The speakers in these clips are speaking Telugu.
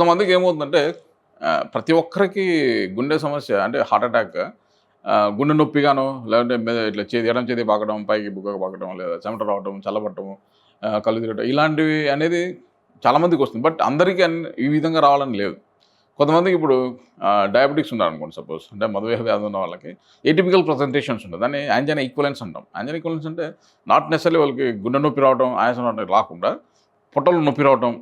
కొంతమందికి ఏమవుతుందంటే ప్రతి ఒక్కరికి గుండె సమస్య అంటే హార్ట్ అటాక్ గుండె నొప్పిగానో లేదంటే ఇట్లా ఎడమ చేతి పాకడం, పైకి బుగ్గకు పాకడం, లేదా చెమట రావటం, చల్లబడటం, కళ్ళు తిరగటం ఇలాంటివి అనేది చాలామందికొస్తుంది. బట్ అందరికీ ఈ విధంగా రావాలని లేదు. కొంతమందికి ఇప్పుడు డయాబెటిక్స్ ఉన్నారనుకోండి సపోజ్. అంటే మధుమేహ వ్యాధి ఉన్న వాళ్ళకి ఏటిపికల్ ప్రెజెంటేషన్స్ ఉంటాయి. దాన్ని యాంజైనా ఈక్వలెన్స్ అంటాం. యాంజైనా ఈక్వలెన్స్ అంటే నాట్ నెసెసరీ వాళ్ళకి గుండె నొప్పి రావడం, ఆయాసం రావడం రాకుండా పొట్టలో నొప్పి రావటం,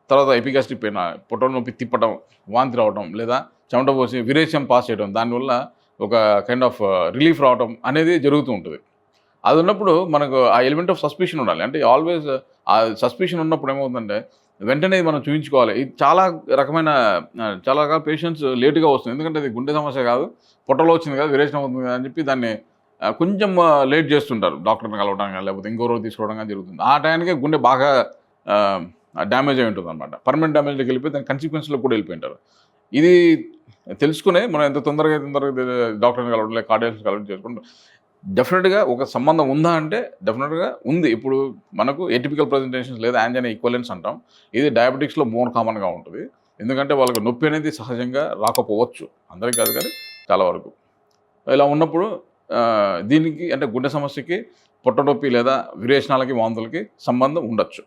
తర్వాత ఎపిగాస్ట్రిక్ పెయిన్, పొట్టలో నొప్పి తిప్పటం, వాంతి రావడం, లేదా చెమట పోసి విరేచం పాస్ చేయడం, దానివల్ల ఒక కైండ్ ఆఫ్ రిలీఫ్ రావడం అనేది జరుగుతూ ఉంటుంది. అది ఉన్నప్పుడు మనకు ఆ ఎలిమెంట్ ఆఫ్ సస్పిషన్ ఉండాలి. అంటే ఆల్వేస్ ఆ సస్పిషన్ ఉన్నప్పుడు ఏమవుతుందంటే వెంటనే మనం చూయించుకోవాలి. ఇది చాలా రకాల పేషెంట్స్ లేట్‌గా వస్తుంది. ఎందుకంటే అది గుండె సమస్య కాదు, పొట్టలో వచ్చింది కదా, విరేచనం అవుతుంది కదా అని చెప్పి దాన్ని కొంచెం లేట్ చేస్తుంటారు. డాక్టర్‌ని కలవడం గాని, లేకపోతే ఇంకో రోజు తీసుకోవడం గాని జరుగుతుంది. ఆ టయానికే గుండె బాగా డ్యామేజ్ అయి ఉంటుందన్నమాట. పర్మనెంట్ డ్యామేజ్‌లోకి వెళ్ళిపోయి దాని కాన్సిక్వెన్స్‌లో కూడా వెళ్ళిపోయింటారు. ఇది తెలుసుకునే మనం ఎంత తొందరగా డాక్టర్‌ని కలవడం, లేదా కార్డియాలజిస్ట్‌ని కలవడం చేసుకుంటే డెఫినిట్‌గా ఒక సంబంధం ఉందా అంటే డెఫినిట్‌గా ఉంది. ఇప్పుడు మనకు ఏటిపికల్ ప్రెజెంటేషన్స్ లేదా యాంజైనా ఈక్వలెన్స్ అంటాం. ఇది డయాబెటిక్స్‌లో మోర్ కామన్‌గా ఉంటుంది. ఎందుకంటే వాళ్ళకి నొప్పి అనేది సహజంగా రాకపోవచ్చు. అందరికి కాదు కానీ చాలా వరకు. ఇలా ఉన్నప్పుడు దీనికి అంటే గుండె సమస్యకి పొట్ట నొప్పి లేదా విరేచనాలకి, వాంతులకి సంబంధం ఉండొచ్చు.